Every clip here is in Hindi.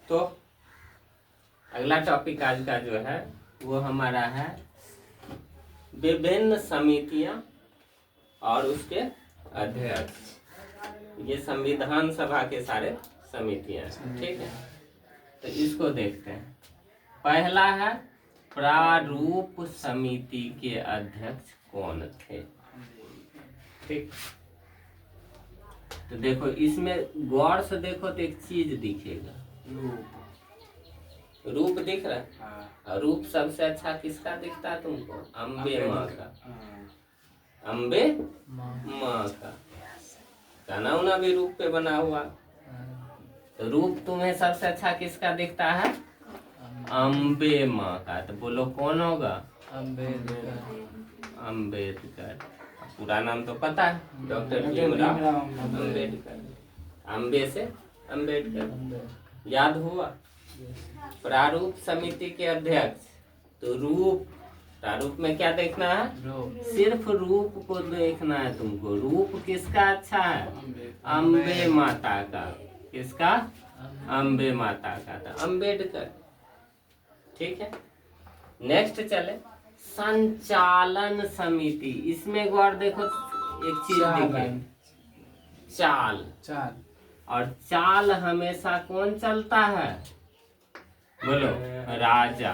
तो अगला टॉपिक आज का जो है वो हमारा है विभिन्न समितियां और उसके अध्यक्ष। ये संविधान सभा के सारे समितियां हैं, ठीक है। तो इसको देखते हैं। पहला है प्रारूप समिति के अध्यक्ष कौन थे, ठीक। तो देखो इसमें गौर से देखो तो एक चीज दिखेगा, रूप दिख रहा है। और रूप सबसे अच्छा किसका दिखता है तुमको? अम्बे माँ का, अम्बे माँ का। गाना उना भी रूप पे बना हुआ। तो रूप तुम्हें सबसे अच्छा किसका दिखता है? अम्बे माँ का। तो बोलो कौन होगा? अम्बेडकर। पूरा नाम तो पता है, डॉक्टर भीमराव अम्बेडकर। अम्बे से अम्बेडकर, याद हुआ। प्रारूप समिति के अध्यक्ष। तो रूप, प्रारूप में क्या देखना है? सिर्फ रूप को देखना है तुमको। रूप किसका अच्छा है? अम्बे माता का। किसका? अम्बे माता का। तो अम्बेडकर, ठीक है। नेक्स्ट चले संचालन समिति। इसमें गौर देखो, एक चीज दिखे, चाल। और चाल हमेशा कौन चलता है? बोलो राजा।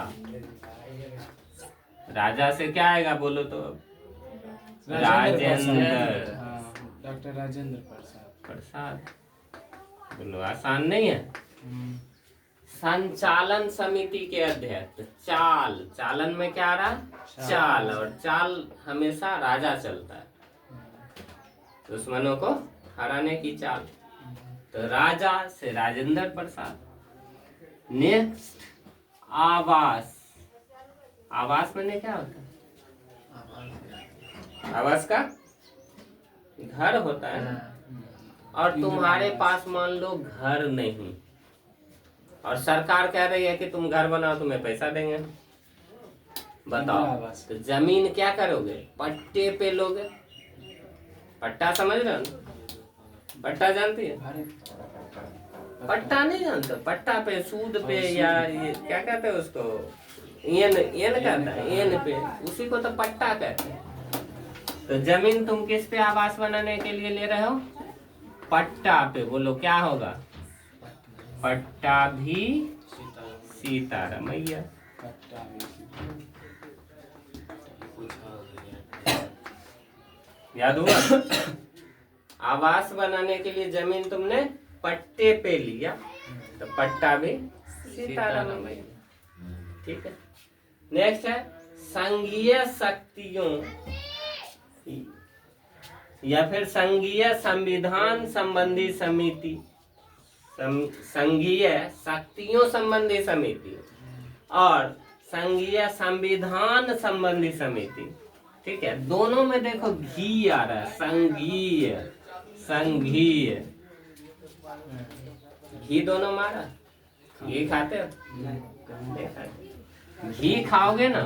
राजा से क्या आएगा बोलो तो? राजेंद्र, डॉक्टर राजेंद्र प्रसाद। बोलो आसान नहीं है। संचालन समिति के अध्यक्ष। चाल, चालन में क्या आ रहा? चाल। और चाल हमेशा राजा चलता है, दुश्मनों को हराने की चाल। तो राजा से राजेंद्र प्रसाद। नेक्स्ट आवास। आवास में क्या होता है? आवास का घर होता है ना। और तुम्हारे पास मान लो घर नहीं, और सरकार कह रही है कि तुम घर बनाओ, तुम्हें पैसा देंगे। बताओ, तो जमीन क्या करोगे? पट्टे पे लोगे। पट्टा समझ रहे हो? पट्टा जानती है? पट्टा नहीं जानते? पट्टा पे, सूद पे, या ये क्या कहते हैं उसको? एन कहता है, एन पे, उसी को तो पट्टा कहते हैं। तो जमीन तुम किस पे आवास बनाने के लिए ले रहे हो? पट्टा पे। बोलो क्या होगा? पट्टा भी सीतारमैया। याद हुआ? आवास बनाने के लिए जमीन तुमने पट्टे पे लिया, तो पट्टा भी सीतारमैया, ठीक है। नेक्स्ट है संघीय शक्तियों या फिर संघीय संविधान संबंधी समिति। संघीय शक्तियों संबंधी समिति और संघीय संविधान संबंधी समिति, ठीक है। दोनों में देखो घी आ रहा है, संघीय संघीय। घी दोनों मारा। घी खाते हो? घी खाओगे ना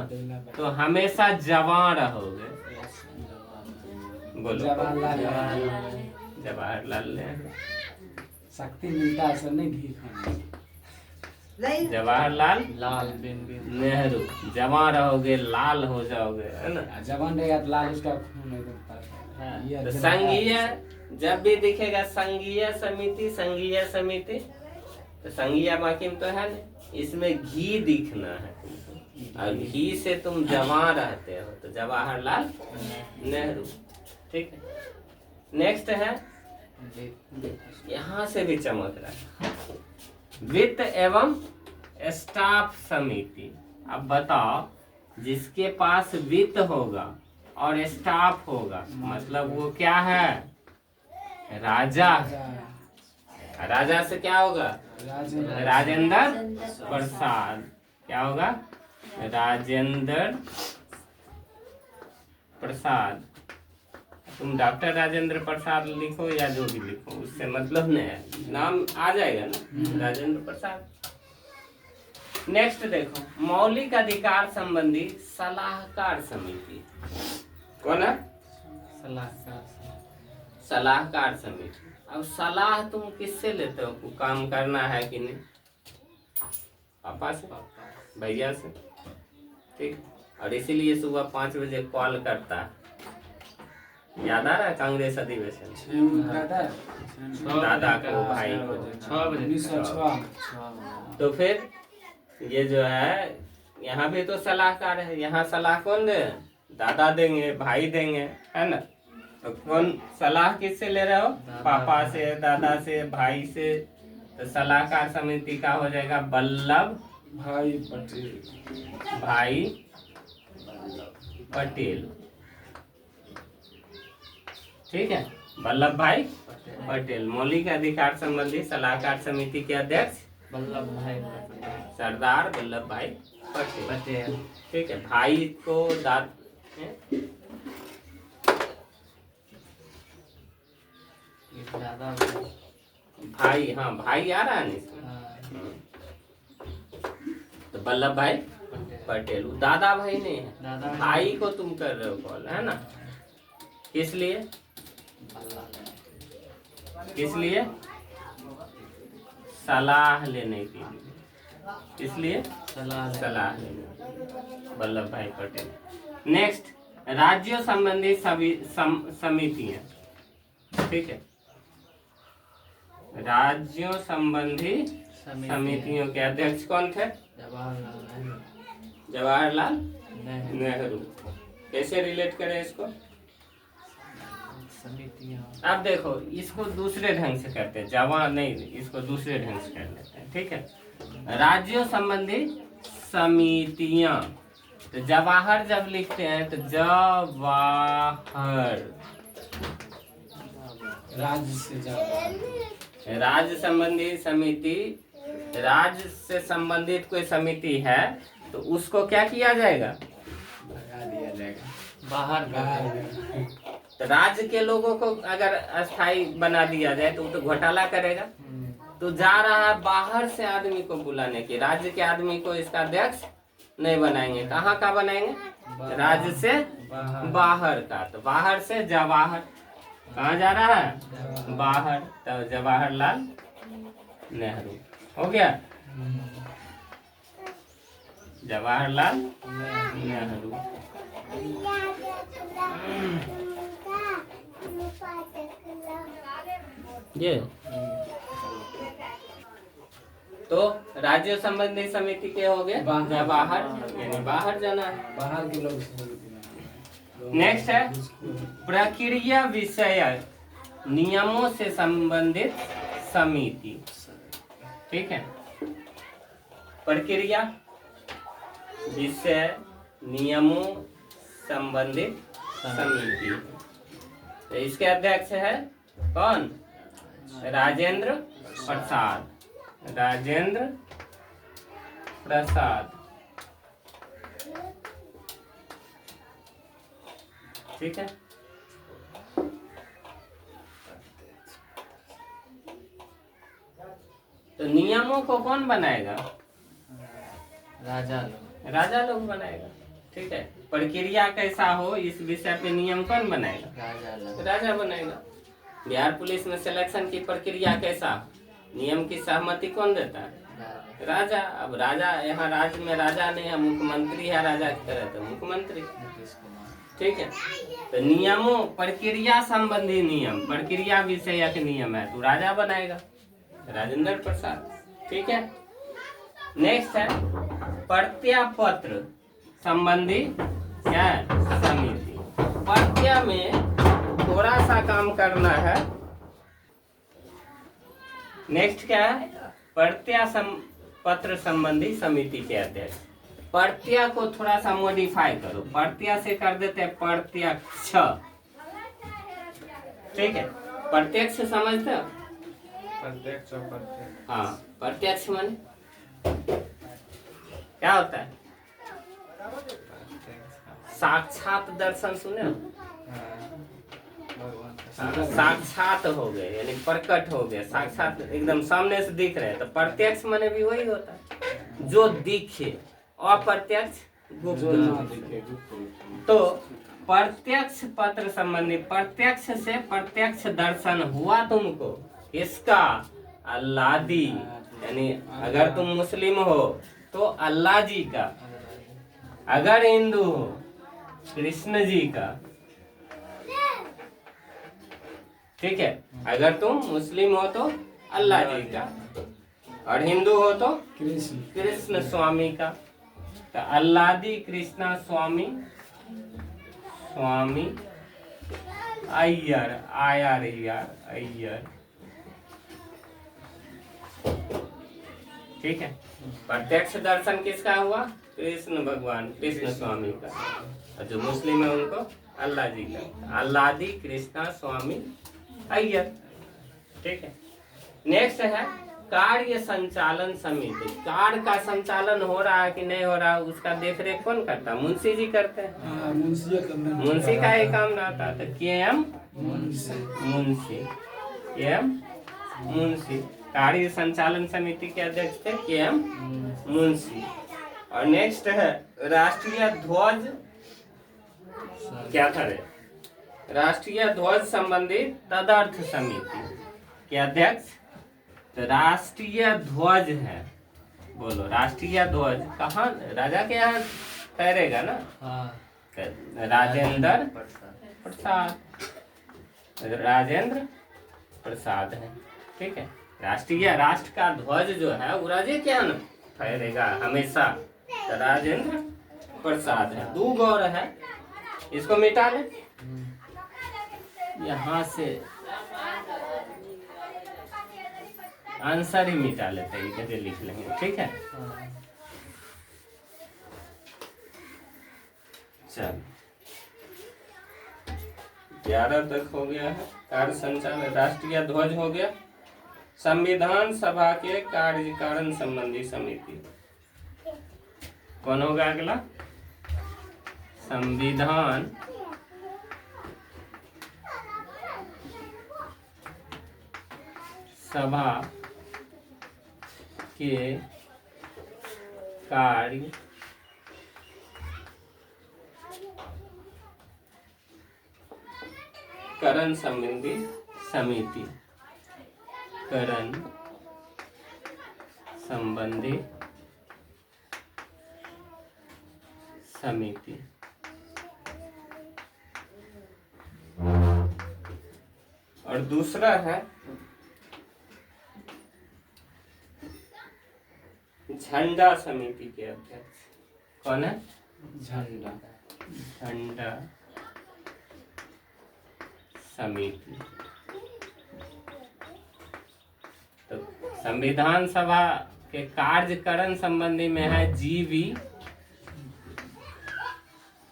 तो हमेशा जवान रहोगे। बोलो जवाहरलाल नेहरू। शक्ति मिलता है, नहीं घी खाने। जवाहरलाल नेहरू। जवान रहोगे, लाल हो जाओगे, है ना। जवान रहेगा तो लाल, उसका खून एकदम। तो संघीय जब भी दिखेगा संघीय समिति, संघीय समिति, तो संघीय बाकी में तो है नहीं, इसमें घी दिखना है तुमको। और घी से तुम जवान रहते हो, तो जवाहरलाल नेहरू, ठीक है। नेक्स्ट है, यहाँ से भी चमक रहा है, वित्त एवं स्टाफ समिति। अब बताओ, जिसके पास वित्त होगा और स्टाफ होगा, मतलब वो क्या है? राजा। राजा से क्या होगा? राजेंद्र प्रसाद। क्या होगा? राजेंद्र प्रसाद। तुम डॉक्टर राजेंद्र प्रसाद लिखो या जो भी लिखो, उससे मतलब नहीं है, नाम आ जाएगा ना, राजेंद्र प्रसाद। नेक्स्ट देखो, मौलिक अधिकार संबंधी सलाहकार समिति। कौन है? सलाहकार समिति। अब सलाह तुम किससे लेते हो? काम करना है कि नहीं? पापा से, भैया से, ठीक। और इसीलिए सुबह 5 बजे कॉल करता है। याद आ रहा है कांग्रेस अधिवेशन? दादा को, भाई को 6 बजे 1906। तो फिर ये जो है यहाँ भी तो सलाहकार है। यहाँ सलाह कौन दे? दादा देंगे, भाई देंगे, है ना? तो कौन सलाह किससे ले रहे हो? पापा से, दादा से, भाई से। तो सलाहकार समिति का हो जाएगा वल्लभ भाई पटेल। भाई पटेल, ठीक है, वल्लभ भाई पटेल। मौलिक अधिकार संबंधी सलाहकार समिति के अध्यक्ष वल्लभ भाई पटेल, सरदार वल्लभ भाई पटेल। ठीक है। भाई को दादा भाई, हाँ भाई आ रहा है ना इसमें। तो वल्लभ भाई पटेल, दादा भाई नहीं है, दादा भाई को तुम कर रहे हो कॉल, है ना? किस लिए? किस लिए? सलाह लेने के लिए। इसलिए सलाह लेने, वल्लभ भाई पटेल। नेक्स्ट, राज्यों संबंधी सभी समितियां, ठीक है। राज्यों संबंधी समितियों के अध्यक्ष कौन थे? जवाहरलाल नेहरू। कैसे रिलेट करें इसको? अब देखो, इसको दूसरे ढंग से करते हैं, जवान नहीं, इसको दूसरे ढंग से कर लेते हैं, ठीक है। राज्यों संबंधी समितियां, तो जवाहर जब लिखते हैं तो जवाहर, राज्य से जवाहर। राज्य संबंधी समिति, राज्य से संबंधित कोई समिति है तो उसको क्या किया जाएगा? लगा दिया जाएगा, बाहर। तो राज्य के लोगों को अगर अस्थाई बना दिया जाए तो वो तो घोटाला करेगा। तो जा रहा है बाहर से आदमी को बुलाने की, राज्य के आदमी को इसका अध्यक्ष नहीं बनाएंगे। कहाँ का बनाएंगे? राज्य से बाहर का। तो बाहर से जवाहर, कहाँ जा रहा है? बाहर। तो जवाहरलाल नेहरू हो गया, जवाहरलाल नेहरू। ये तो राज्य संबंधी समिति के हो गए बाहर, यानी बाहर जाना है, बाहर के लोग। नेक्स्ट है प्रक्रिया विषय नियमों से संबंधित समिति, ठीक है। प्रक्रिया विषय नियमों संबंधित समिति, तो इसके अध्यक्ष है कौन? राजेंद्र प्रसाद, राजेंद्र प्रसाद, ठीक है। तो नियमों को कौन बनाएगा? राजा लोग, राजा लोग बनाएगा, ठीक है। प्रक्रिया कैसा हो इस विषय पे नियम कौन बनाएगा? राजा लोग, राजा बनाएगा। बिहार पुलिस में सिलेक्शन की प्रक्रिया कैसा, नियम की सहमति कौन देता है? राजा। अब राजा, यहाँ राज्य में राजा नहीं है, मुख्यमंत्री है राजा की तरह, तो मुख्यमंत्री, ठीक है। तो नियमों, प्रक्रिया संबंधी नियम, प्रक्रिया विषयक नियम है तो राजा बनाएगा, राजेंद्र प्रसाद, ठीक है। नेक्स्ट है प्रत्यापत्र संबंधी क्या है? समिति। प्रत्या में थोड़ा सा काम करना है। नेक्स्ट क्या है? पत्र संबंधी समिति के अध्यक्ष। प्रत्या को थोड़ा सा मॉडिफाई करो, प्रत्या से कर देते हैं प्रत्यक्ष, ठीक है। प्रत्यक्ष समझते हो? प्रत्यक्ष और प्रत्यक्ष। हाँ, प्रत्यक्ष माने क्या होता है? साक्षात दर्शन सुने हो? साक्षात हो गए, यानी प्रकट हो गए, साक्षात एकदम सामने से दिख रहे हैं। तो प्रत्यक्ष माने भी वही होता है जो दिखे, अप्रत्यक्ष गुप्त। तो प्रत्यक्ष पत्र संबंधी, प्रत्यक्ष से प्रत्यक्ष दर्शन हुआ तुमको, किसका? अल्लाह दी, यानी अगर तुम मुस्लिम हो तो अल्लाह जी का, अगर हिंदू हो कृष्ण जी का, ठीक है। अगर तुम मुस्लिम हो तो अल्लाह जी का, और हिंदू हो तो कृष्ण स्वामी का। तो अल्लाह दी कृष्णा स्वामी, स्वामी अय्यर, आयर यार अय्यर, ठीक है। प्रत्यक्ष दर्शन किसका हुआ? कृष्ण भगवान, कृष्ण स्वामी का। और जो मुस्लिम है उनको अल्लाह जी का, अल्लाह दी कृष्णा स्वामी अय्यर, ठीक है। नेक्स्ट है कार्य संचालन समिति। कार्य का संचालन हो रहा है कि नहीं हो रहा है, उसका देख रेख कौन करता है? मुंशी जी करते हैं। मुंशी का ही काम रहता है। तो केएम मुंशी, केएम मुंशी कार्य संचालन समिति के अध्यक्ष थे केएम मुंशी। और नेक्स्ट है राष्ट्रीय ध्वज, क्या था रे? राष्ट्रीय ध्वज संबंधी तदर्थ समिति के अध्यक्ष। तो राष्ट्रीय ध्वज है, बोलो राष्ट्रीय ध्वज कहाँ? राजा के यहाँ ठहरेगा ना? राजेंद्र प्रसाद, राजेंद्र प्रसाद है, ठीक है। राष्ट्रीय, राष्ट्र का ध्वज जो है वो राजे के यहाँ ठहरेगा हमेशा। तो राजेंद्र प्रसाद है। दो गौर है, इसको मिटा ले यहाँ से, आंसर ही मिटा लेते हैं, इधर लिख लेंगे, ठीक है। चल 11 तक हो गया है। कार्य संचालन, राष्ट्रीय ध्वज हो गया। संविधान सभा के कार्यकारण संबंधी समिति कौन होगा अगला? संविधान सभा के कार्य करण संबंधी समिति, करण संबंधी समिति। और दूसरा है झंडा समिति के अध्यक्ष कौन है? झंडा, झंडा समिति। तो संविधान सभा के कार्यकरण संबंधी में है जीवी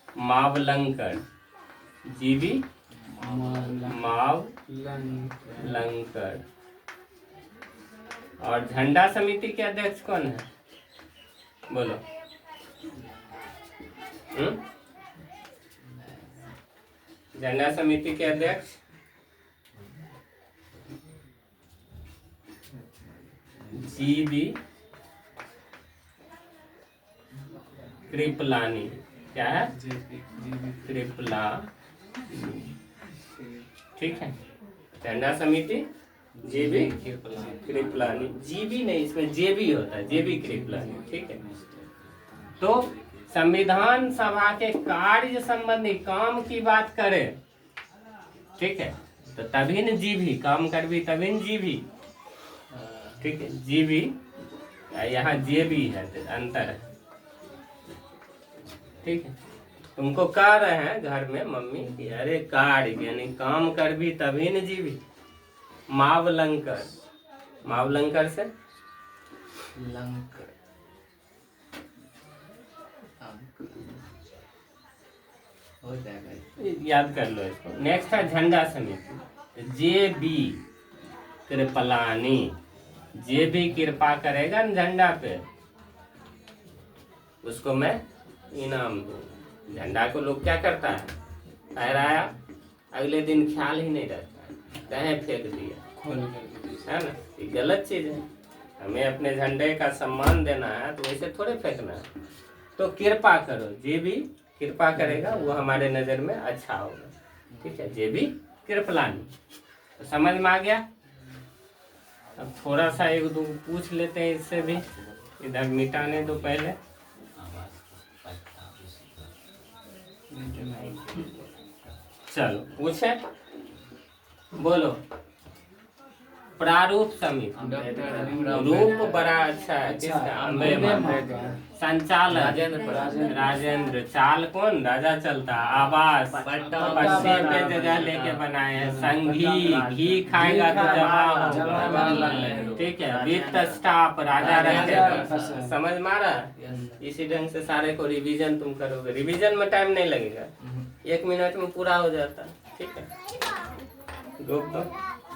मावलंकर, जीवी मावलंकर। और झंडा समिति के अध्यक्ष कौन है? बोलो। झंडा समिति के अध्यक्ष जीवी कृपलानी। क्या है? कृपलानी, ठीक है। झंडा समिति जीवी कृपलानी, जीवी नहीं, इसमें जेबी होता है, जेबी कृपलानी, ठीक है। तो संविधान सभा के कार्य संबंधी काम की बात करें, ठीक है, तो तभी न जीवी, काम कर भी तभी न जीवी, ठीक है। जीवी यहाँ जेबी है, अंतर है, ठीक है। तुमको कह रहे हैं घर में मम्मी कि अरे कार्य यानी काम कर भी तभी न जीवी। मावलंकर, मावलंकर से लंकर, हो जाएगा, याद कर लो इसको। नेक्स्ट है झंडा समिति, जे बी कृपलानी, जे भी कृपा करेगा न झंडा पे उसको मैं इनाम दूँ। झंडा को लोग क्या करता है, फहराया, अगले दिन ख्याल ही नहीं रहता, कहीं फेंक दिया, है ना? ये गलत चीज है। हमें अपने झंडे का सम्मान देना है तो वैसे थोड़े फेंकना है। तो कृपा करो, जे भी कृपा करेगा वो हमारे नज़र में अच्छा होगा। ठीक है, जे भी कृपलानी। तो समझ में आ गया। अब थोड़ा सा एक दो पूछ लेते हैं इससे भी, इधर मिटाने दो पहले। चलो पूछे, बोलो। प्रारूप समिति, रूप बड़ा अच्छा है किसका? अम्बेडकर। संचालक राजेंद्र। चाल कौन? राजा चलता। आवास पट्टे पे जगह लेके बनाए हैं। संघी, घी खाएगा तो जवाब होगा। ठीक है, वित्त स्टाफ राजा रहेगा। समझ मारा? इसी ढंग से सारे को रिवीजन तुम करोगे। रिवीजन में टाइम नहीं लगेगा, 1 मिनट में पूरा हो जाता है। ठीक है,